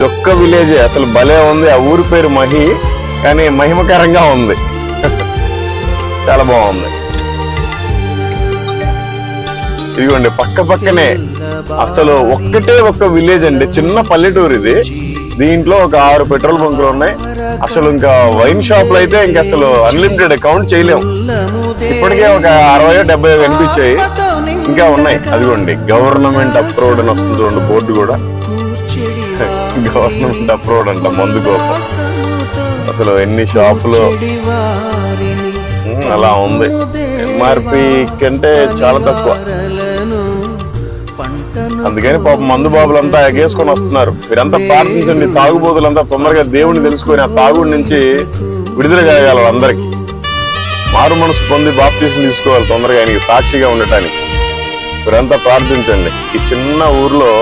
ఒక్క విలేజ్ అసలు భలే ఉంది. ఆ ఊరి పేరు మహి, కానీ మహిమకరంగా ఉంది. చాలా బాగుంది. ఇదిగోండి పక్క పక్కనే అసలు ఒక్క విలేజ్ అండి, చిన్న పల్లెటూరు ఇది. దీంట్లో ఒక 6 పెట్రోల్ బంకులు ఉన్నాయి. అసలు ఇంకా వైన్ షాప్లు అయితే ఇంకా అసలు అన్లిమిటెడ్, కౌంట్ చేయలేము. ఇప్పటికే ఒక 60-70 కనిపించాయి, ఇంకా ఉన్నాయి. అదిగోండి గవర్నమెంట్ అప్రూవ్డ్ అని వస్తుంది చూడండి బోర్డు కూడా. గవర్నమెంట్ అప్రూవ్డ్ అంట మందు కోసం. అసలు ఎన్ని షాపులు అలా ఉంది. ఎంఆర్పి కంటే చాలా తక్కువ. అందుకని పాపం మందు బాబులంతా ఎగేసుకొని వస్తున్నారు. మీరంతా ప్రార్థించండి, తాగుబోతులంతా తొందరగా దేవుడిని తెలుసుకొని ఆ తాగుడి నుంచి విడుదల చేయగలరు. అందరికి మారు మనసు పొంది బాప్తీసం తీసుకోవాలి తొందరగా, ఆయనకి సాక్షిగా ఉండటానికి. మీరంతా ప్రార్థించండి. ఈ చిన్న ఊర్లో